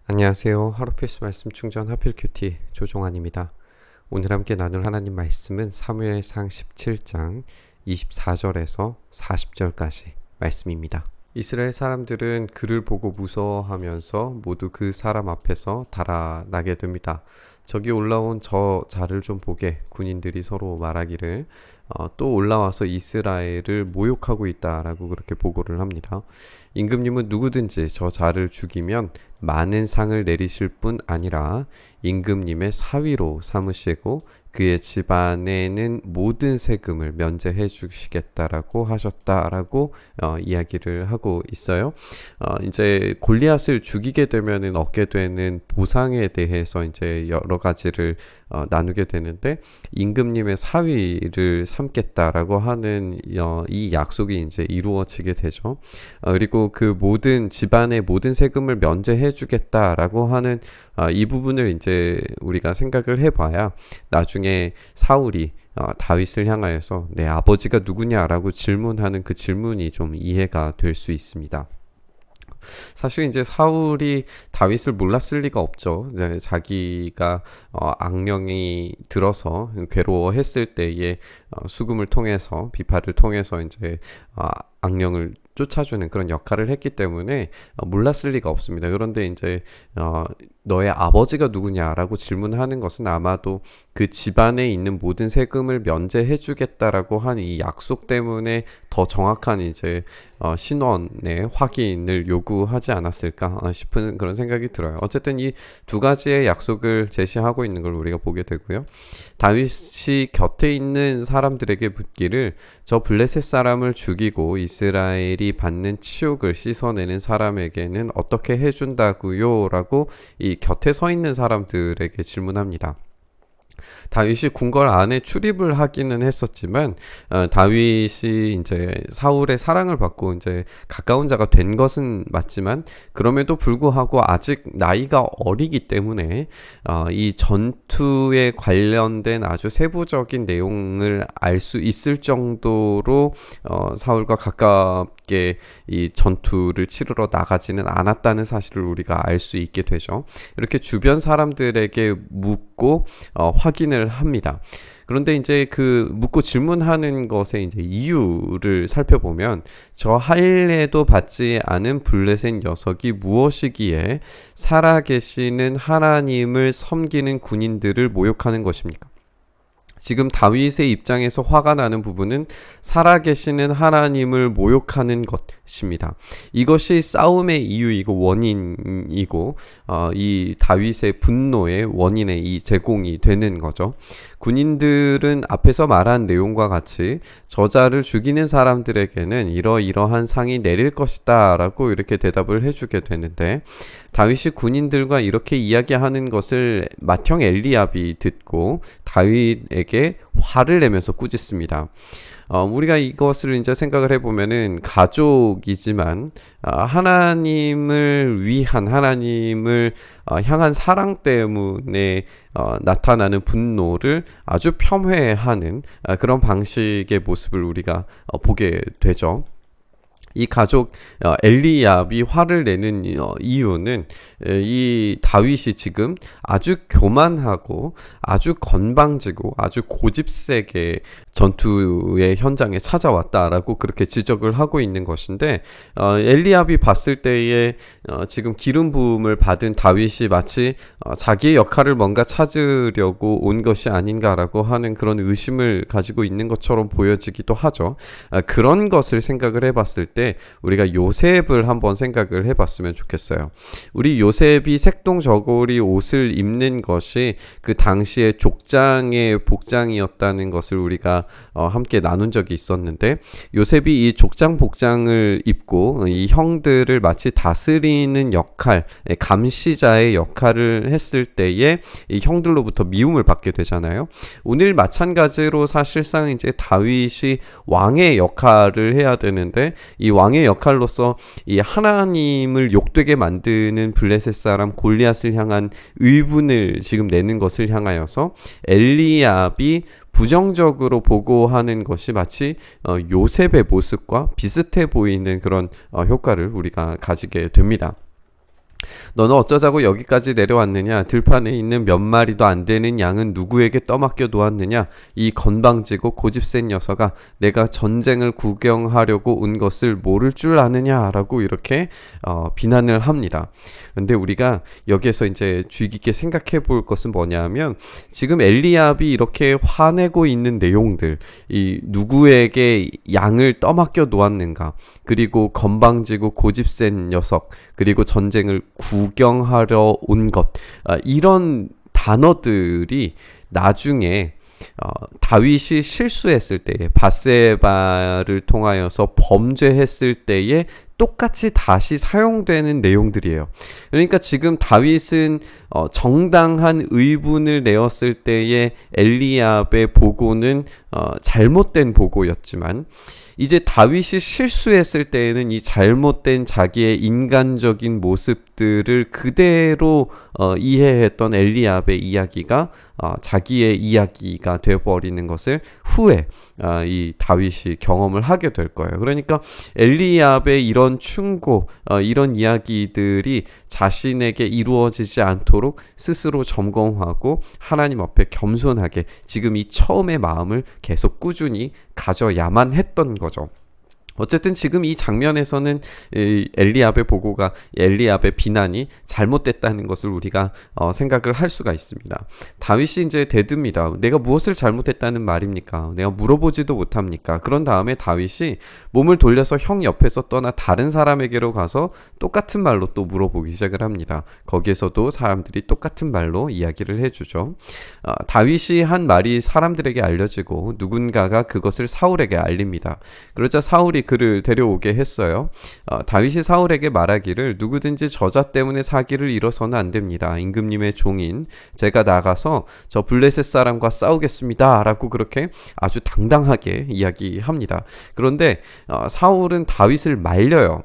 안녕하세요. 하루 필수 말씀 충전 하필 큐티 조종환입니다. 오늘 함께 나눌 하나님 말씀은 사무엘상 17장 24절에서 40절까지 말씀입니다. 이스라엘 사람들은 그를 보고 무서워하면서 모두 그 사람 앞에서 달아나게 됩니다. 저기 올라온 저 자를 좀 보게, 군인들이 서로 말하기를 또 올라와서 이스라엘을 모욕하고 있다라고 그렇게 보고를 합니다. 임금님은 누구든지 저 자를 죽이면 많은 상을 내리실 뿐 아니라 임금님의 사위로 삼으시고 그의 집안에는 모든 세금을 면제해 주시겠다라고 하셨다라고 이야기를 하고 있어요. 이제 골리앗을 죽이게 되면은 얻게 되는 보상에 대해서 이제 여러 가지를 나누게 되는데, 임금님의 사위를 삼겠다라고 하는 이 약속이 이제 이루어지게 되죠. 그리고 그 모든 집안의 모든 세금을 면제해 주겠다라고 하는 이 부분을 이제 우리가 생각을 해봐야 나중에 사울이 다윗을 향하여서 내 아버지가 누구냐라고 질문하는 그 질문이 좀 이해가 될 수 있습니다. 사실 이제 사울이 다윗을 몰랐을 리가 없죠. 이제 자기가 악령이 들어서 괴로워했을 때에 수금을 통해서, 비파를 통해서 이제 악령을 쫓아주는 그런 역할을 했기 때문에 몰랐을 리가 없습니다. 그런데 이제 너의 아버지가 누구냐라고 질문하는 것은 아마도 그 집안에 있는 모든 세금을 면제해 주겠다라고 한 이 약속 때문에 더 정확한 이제 신원의 확인을 요구하지 않았을까 싶은 그런 생각이 들어요. 어쨌든 이 두 가지의 약속을 제시하고 있는 걸 우리가 보게 되고요. 다윗이 곁에 있는 사람들에게 묻기를, 저 블레셋 사람을 죽이고 이스라엘이 받는 치욕을 씻어내는 사람에게는 어떻게 해준다고요? 라고 이 곁에 서 있는 사람들에게 질문합니다. 다윗이 궁궐 안에 출입을 하기는 했었지만 다윗이 이제 사울의 사랑을 받고 이제 가까운 자가 된 것은 맞지만, 그럼에도 불구하고 아직 나이가 어리기 때문에 이 전투에 관련된 아주 세부적인 내용을 알 수 있을 정도로 사울과 가깝게 이 전투를 치르러 나가지는 않았다는 사실을 우리가 알 수 있게 되죠. 이렇게 주변 사람들에게 묻고 확인을 합니다. 그런데 이제 그 묻고 질문하는 것의 이제 이유를 살펴보면, 저 할례도 받지 않은 블레셋 녀석이 무엇이기에 살아계시는 하나님을 섬기는 군인들을 모욕하는 것입니까? 지금 다윗의 입장에서 화가 나는 부분은 살아계시는 하나님을 모욕하는 것입니다. 이것이 싸움의 이유이고 원인이고 이 다윗의 분노의 원인의 이 제공이 되는 거죠. 군인들은 앞에서 말한 내용과 같이 저자를 죽이는 사람들에게는 이러이러한 상이 내릴 것이다 라고 이렇게 대답을 해주게 되는데, 다윗이 군인들과 이렇게 이야기하는 것을 맏형 엘리압이 듣고 다윗에게 화를 내면서 꾸짖습니다. 우리가 이것을 이제 생각을 해보면은 가족이지만 하나님을 위한, 하나님을 향한 사랑 때문에 나타나는 분노를 아주 폄훼하는 그런 방식의 모습을 우리가 보게 되죠. 이 가족 엘리압이 화를 내는 이유는 이 다윗이 지금 아주 교만하고 아주 건방지고 아주 고집세게 전투의 현장에 찾아왔다라고 그렇게 지적을 하고 있는 것인데, 엘리압이 봤을 때에 지금 기름 부음을 받은 다윗이 마치 자기의 역할을 뭔가 찾으려고 온 것이 아닌가라고 하는 그런 의심을 가지고 있는 것처럼 보여지기도 하죠. 그런 것을 생각을 해봤을 때 우리가 요셉을 한번 생각을 해봤으면 좋겠어요. 우리 요셉이 색동저고리 옷을 입는 것이 그 당시의 족장의 복장이었다는 것을 우리가 함께 나눈 적이 있었는데, 요셉이 이 족장 복장을 입고 이 형들을 마치 다스리는 역할, 감시자의 역할을 했을 때에 이 형들로부터 미움을 받게 되잖아요. 오늘 마찬가지로 사실상 이제 다윗이 왕의 역할을 해야 되는데, 이 왕의 역할로서 이 하나님을 욕되게 만드는 블레셋 사람 골리앗을 향한 의분을 지금 내는 것을 향하여서 엘리압이 부정적으로 보고하는 것이 마치 요셉의 모습과 비슷해 보이는 그런 효과를 우리가 가지게 됩니다. 너는 어쩌자고 여기까지 내려왔느냐? 들판에 있는 몇 마리도 안 되는 양은 누구에게 떠맡겨 놓았느냐? 이 건방지고 고집센 녀석아, 내가 전쟁을 구경하려고 온 것을 모를 줄 아느냐? 라고 이렇게 비난을 합니다. 그런데 우리가 여기에서 이제 주의 깊게 생각해 볼 것은 뭐냐면, 지금 엘리압이 이렇게 화내고 있는 내용들, 이 누구에게 양을 떠맡겨 놓았는가, 그리고 건방지고 고집센 녀석, 그리고 전쟁을 구경하러 온 것, 이런 단어들이 나중에 다윗이 실수했을 때에, 밧세바를 통하여서 범죄했을 때에 똑같이 다시 사용되는 내용들이에요. 그러니까 지금 다윗은 정당한 의분을 내었을 때의 엘리압의 보고는 잘못된 보고였지만, 이제 다윗이 실수했을 때에는 이 잘못된 자기의 인간적인 모습들을 그대로 이해했던 엘리압의 이야기가 자기의 이야기가 되어버리는 것을 후에 이 다윗이 경험을 하게 될 거예요. 그러니까 엘리압의 이런 충고, 이런 이야기들이 자신에게 이루어지지 않도록 스스로 점검하고 하나님 앞에 겸손하게 지금 이 처음의 마음을 계속 꾸준히 가져야만 했던 거죠. 어쨌든 지금 이 장면에서는 엘리압의 보고가, 엘리압의 비난이 잘못됐다는 것을 우리가 생각을 할 수가 있습니다. 다윗이 이제 대듭니다. 내가 무엇을 잘못했다는 말입니까? 내가 물어보지도 못합니까? 그런 다음에 다윗이 몸을 돌려서 형 옆에서 떠나 다른 사람에게로 가서 똑같은 말로 또 물어보기 시작을 합니다. 거기에서도 사람들이 똑같은 말로 이야기를 해주죠. 다윗이 한 말이 사람들에게 알려지고 누군가가 그것을 사울에게 알립니다. 그러자 사울이 그를 데려오게 했어요. 다윗이 사울에게 말하기를, 누구든지 저자 때문에 사기를 이뤄서는 안 됩니다. 임금님의 종인 제가 나가서 저 블레셋 사람과 싸우겠습니다 라고 그렇게 아주 당당하게 이야기합니다. 그런데 사울은 다윗을 말려요.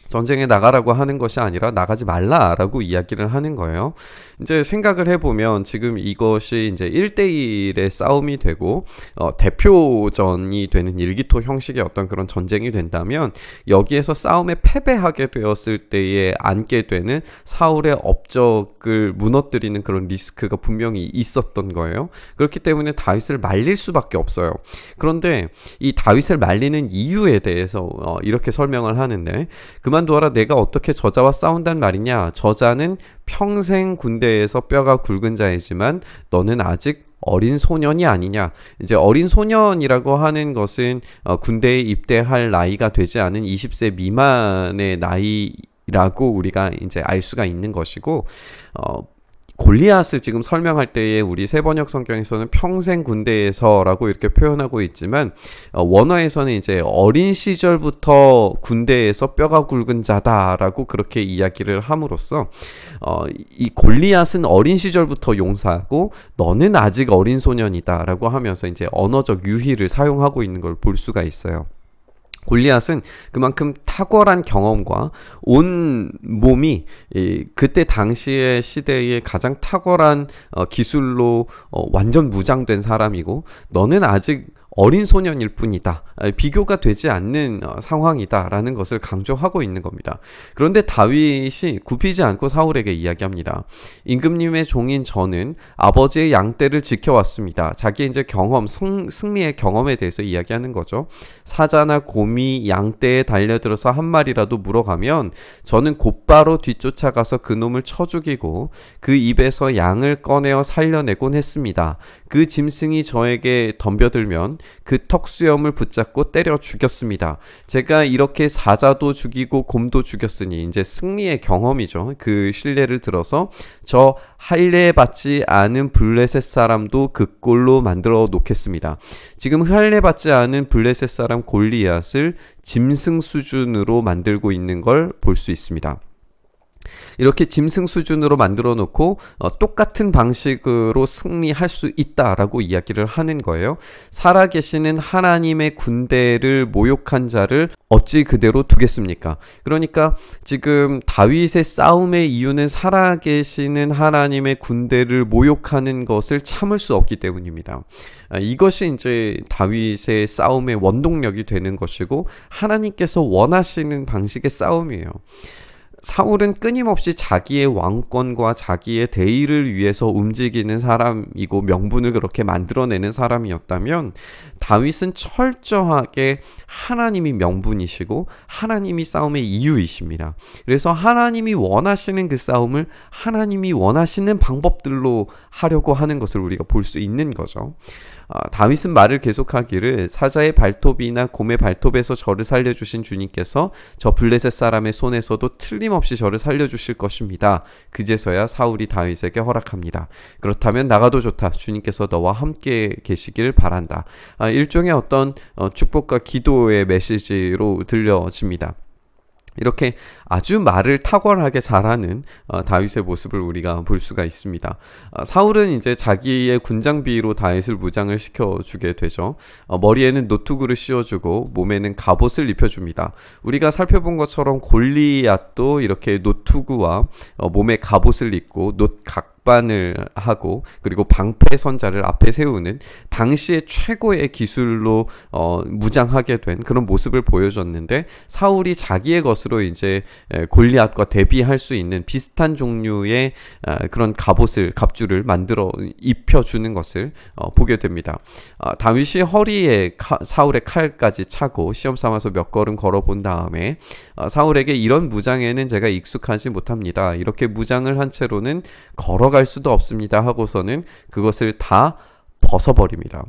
전쟁에 나가라고 하는 것이 아니라 나가지 말라라고 이야기를 하는 거예요. 이제 생각을 해보면 지금 이것이 이제 1대1의 싸움이 되고 대표전이 되는 일기토 형식의 어떤 그런 전쟁이 된다면, 여기에서 싸움에 패배하게 되었을 때에 안게 되는 사울의 업적을 무너뜨리는 그런 리스크가 분명히 있었던 거예요. 그렇기 때문에 다윗을 말릴 수밖에 없어요. 그런데 이 다윗을 말리는 이유에 대해서 이렇게 설명을 하는데, 그만두어라, 내가 어떻게 저자와 싸운단 말이냐? 저자는 평생 군대에서 뼈가 굵은 자이지만 너는 아직 어린 소년이 아니냐. 이제 어린 소년이라고 하는 것은 군대에 입대할 나이가 되지 않은 20세 미만의 나이라고 우리가 이제 알 수가 있는 것이고, 골리앗을 지금 설명할 때에 우리 세번역 성경에서는 평생 군대에서라고 이렇게 표현하고 있지만, 원어에서는 이제 어린 시절부터 군대에서 뼈가 굵은 자다라고 그렇게 이야기를 함으로써 이 골리앗은 어린 시절부터 용사고 너는 아직 어린 소년이다라고 하면서 이제 언어적 유희를 사용하고 있는 걸 볼 수가 있어요. 골리앗은 그만큼 탁월한 경험과 온 몸이 그때 당시의 시대의 가장 탁월한 기술로 완전 무장된 사람이고, 너는 아직 어린 소년일 뿐이다. 비교가 되지 않는 상황이다 라는 것을 강조하고 있는 겁니다. 그런데 다윗이 굽히지 않고 사울에게 이야기합니다. 임금님의 종인 저는 아버지의 양떼를 지켜왔습니다. 자기의 이제 경험, 승리의 경험에 대해서 이야기하는 거죠. 사자나 곰이 양떼에 달려들어서 한 마리라도 물어가면 저는 곧바로 뒤쫓아가서 그 놈을 쳐 죽이고 그 입에서 양을 꺼내어 살려내곤 했습니다. 그 짐승이 저에게 덤벼들면 그 턱수염을 붙잡고 때려 죽였습니다. 제가 이렇게 사자도 죽이고 곰도 죽였으니 이제 승리의 경험이죠. 그 신뢰를 들어서 저 할례받지 않은 블레셋 사람도 그 꼴로 만들어 놓겠습니다. 지금 할례받지 않은 블레셋 사람 골리앗을 짐승 수준으로 만들고 있는 걸 볼 수 있습니다. 이렇게 짐승 수준으로 만들어 놓고 똑같은 방식으로 승리할 수 있다라고 이야기를 하는 거예요. 살아계시는 하나님의 군대를 모욕한 자를 어찌 그대로 두겠습니까? 그러니까 지금 다윗의 싸움의 이유는 살아계시는 하나님의 군대를 모욕하는 것을 참을 수 없기 때문입니다. 이것이 이제 다윗의 싸움의 원동력이 되는 것이고 하나님께서 원하시는 방식의 싸움이에요. 사울은 끊임없이 자기의 왕권과 자기의 대의를 위해서 움직이는 사람이고 명분을 그렇게 만들어내는 사람이었다면, 다윗은 철저하게 하나님이 명분이시고 하나님이 싸움의 이유이십니다. 그래서 하나님이 원하시는 그 싸움을 하나님이 원하시는 방법들로 하려고 하는 것을 우리가 볼 수 있는 거죠. 다윗은 말을 계속하기를, 사자의 발톱이나 곰의 발톱에서 저를 살려주신 주님께서 저 블레셋 사람의 손에서도 틀림없이 저를 살려주실 것입니다. 그제서야 사울이 다윗에게 허락합니다. 그렇다면 나가도 좋다. 주님께서 너와 함께 계시길 바란다. 일종의 어떤 축복과 기도의 메시지로 들려집니다. 이렇게 아주 말을 탁월하게 잘하는 다윗의 모습을 우리가 볼 수가 있습니다. 사울은 이제 자기의 군장비로 다윗을 무장을 시켜주게 되죠. 머리에는 노투구를 씌워주고 몸에는 갑옷을 입혀줍니다. 우리가 살펴본 것처럼 골리앗도 이렇게 노투구와 몸에 갑옷을 입고 반을 하고, 그리고 방패 선자를 앞에 세우는 당시의 최고의 기술로 무장하게 된 그런 모습을 보여줬는데, 사울이 자기의 것으로 이제 골리앗과 대비할 수 있는 비슷한 종류의 그런 갑주를 만들어 입혀주는 것을 보게 됩니다. 다윗이 허리에 사울의 칼까지 차고 시험 삼아서 몇 걸음 걸어본 다음에 사울에게 이런 무장에는 제가 익숙하지 못합니다. 이렇게 무장을 한 채로는 걸어갈 수도 없습니다 하고서는 그것을 다 벗어버립니다.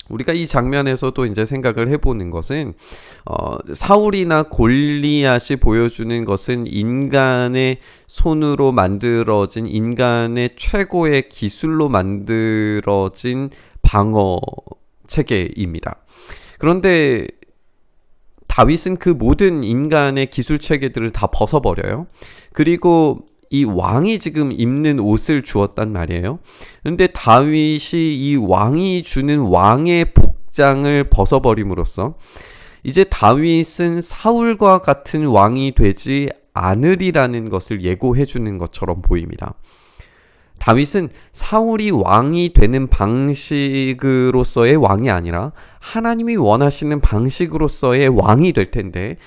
우리가 이 장면에서도 이제 생각을 해보는 것은 사울이나 골리앗이 보여주는 것은 인간의 손으로 만들어진, 인간의 최고의 기술로 만들어진 방어 체계입니다. 그런데 다윗은 그 모든 인간의 기술 체계들을 다 벗어버려요. 그리고 이 왕이 지금 입는 옷을 주었단 말이에요. 근데 다윗이 이 왕이 주는 왕의 복장을 벗어버림으로써 이제 다윗은 사울과 같은 왕이 되지 않으리라는 것을 예고해 주는 것처럼 보입니다. 다윗은 사울이 왕이 되는 방식으로서의 왕이 아니라 하나님이 원하시는 방식으로서의 왕이 될 텐데,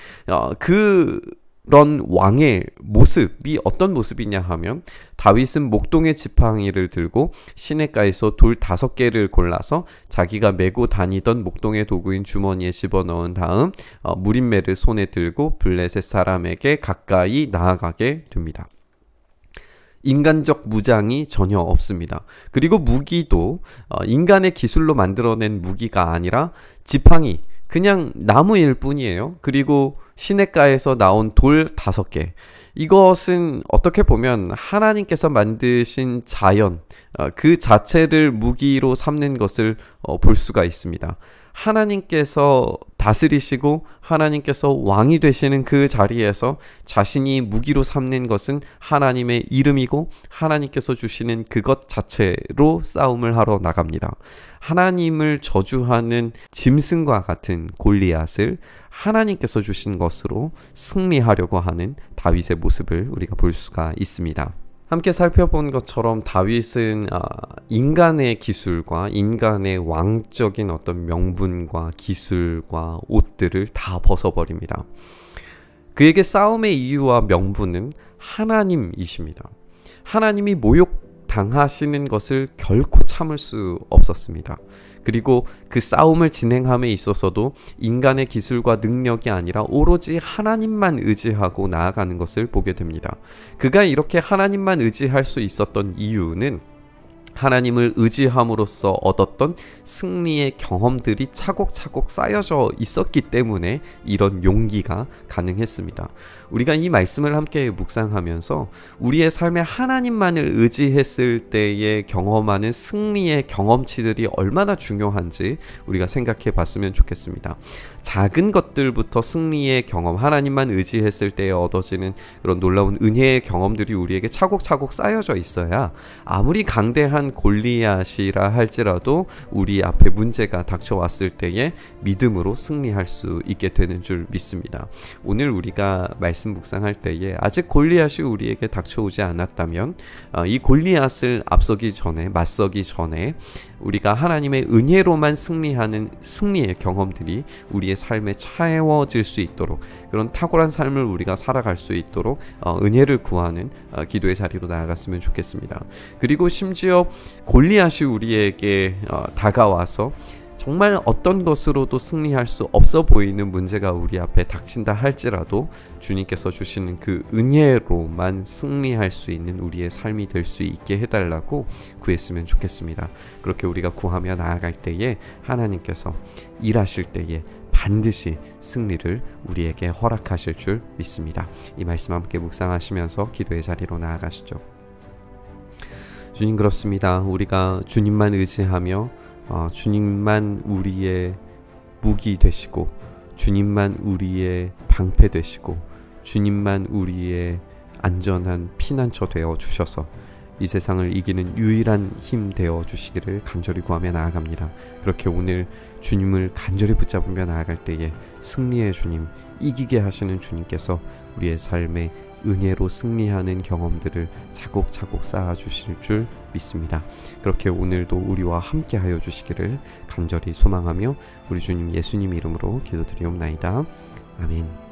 그런 왕의 모습이 어떤 모습이냐 하면, 다윗은 목동의 지팡이를 들고 시냇가에서 돌 5개를 골라서 자기가 메고 다니던 목동의 도구인 주머니에 집어넣은 다음 무림매를 손에 들고 블레셋 사람에게 가까이 나아가게 됩니다. 인간적 무장이 전혀 없습니다. 그리고 무기도 인간의 기술로 만들어낸 무기가 아니라 지팡이, 그냥 나무일 뿐이에요. 그리고 시냇가에서 나온 돌 5개. 이것은 어떻게 보면 하나님께서 만드신 자연, 그 자체를 무기로 삼는 것을 볼 수가 있습니다. 하나님께서 다스리시고 하나님께서 왕이 되시는 그 자리에서 자신이 무기로 삼는 것은 하나님의 이름이고 하나님께서 주시는 그것 자체로 싸움을 하러 나갑니다. 하나님을 저주하는 짐승과 같은 골리앗을 하나님께서 주신 것으로 승리하려고 하는 다윗의 모습을 우리가 볼 수가 있습니다. 함께 살펴본 것처럼 다윗은 인간의 기술과 인간의 왕적인 어떤 명분과 기술과 옷들을 다 벗어버립니다. 그에게 싸움의 이유와 명분은 하나님이십니다. 하나님이 모욕당하시는 것을 결코 참을 수 없었습니다. 그리고 그 싸움을 진행함에 있어서도 인간의 기술과 능력이 아니라 오로지 하나님만 의지하고 나아가는 것을 보게 됩니다. 그가 이렇게 하나님만 의지할 수 있었던 이유는 하나님을 의지함으로써 얻었던 승리의 경험들이 차곡차곡 쌓여져 있었기 때문에 이런 용기가 가능했습니다. 우리가 이 말씀을 함께 묵상하면서 우리의 삶에 하나님만을 의지했을 때에 경험하는 승리의 경험치들이 얼마나 중요한지 우리가 생각해 봤으면 좋겠습니다. 작은 것들부터 승리의 경험, 하나님만 의지했을 때에 얻어지는 그런 놀라운 은혜의 경험들이 우리에게 차곡차곡 쌓여져 있어야 아무리 강대한 골리앗이라 할지라도 우리 앞에 문제가 닥쳐왔을 때에 믿음으로 승리할 수 있게 되는 줄 믿습니다. 오늘 우리가 말씀 묵상할 때에 아직 골리앗이 우리에게 닥쳐오지 않았다면 이 골리앗을 맞서기 전에 우리가 하나님의 은혜로만 승리하는 승리의 경험들이 우리의 삶에 채워질 수 있도록, 그런 탁월한 삶을 우리가 살아갈 수 있도록 은혜를 구하는 기도의 자리로 나아갔으면 좋겠습니다. 그리고 심지어 골리앗이 우리에게 다가와서 정말 어떤 것으로도 승리할 수 없어 보이는 문제가 우리 앞에 닥친다 할지라도 주님께서 주시는 그 은혜로만 승리할 수 있는 우리의 삶이 될 수 있게 해달라고 구했으면 좋겠습니다. 그렇게 우리가 구하며 나아갈 때에 하나님께서 일하실 때에 반드시 승리를 우리에게 허락하실 줄 믿습니다. 이 말씀 함께 묵상하시면서 기도의 자리로 나아가시죠. 주님, 그렇습니다. 우리가 주님만 의지하며 주님만 우리의 무기 되시고, 주님만 우리의 방패 되시고, 주님만 우리의 안전한 피난처 되어 주셔서 이 세상을 이기는 유일한 힘 되어 주시기를 간절히 구하며 나아갑니다. 그렇게 오늘 주님을 간절히 붙잡으며 나아갈 때에 승리의 주님, 이기게 하시는 주님께서 우리의 삶에 은혜로 승리하는 경험들을 차곡차곡 쌓아주실 줄 믿습니다. 그렇게 오늘도 우리와 함께하여 주시기를 간절히 소망하며 우리 주님 예수님 이름으로 기도드리옵나이다. 아멘.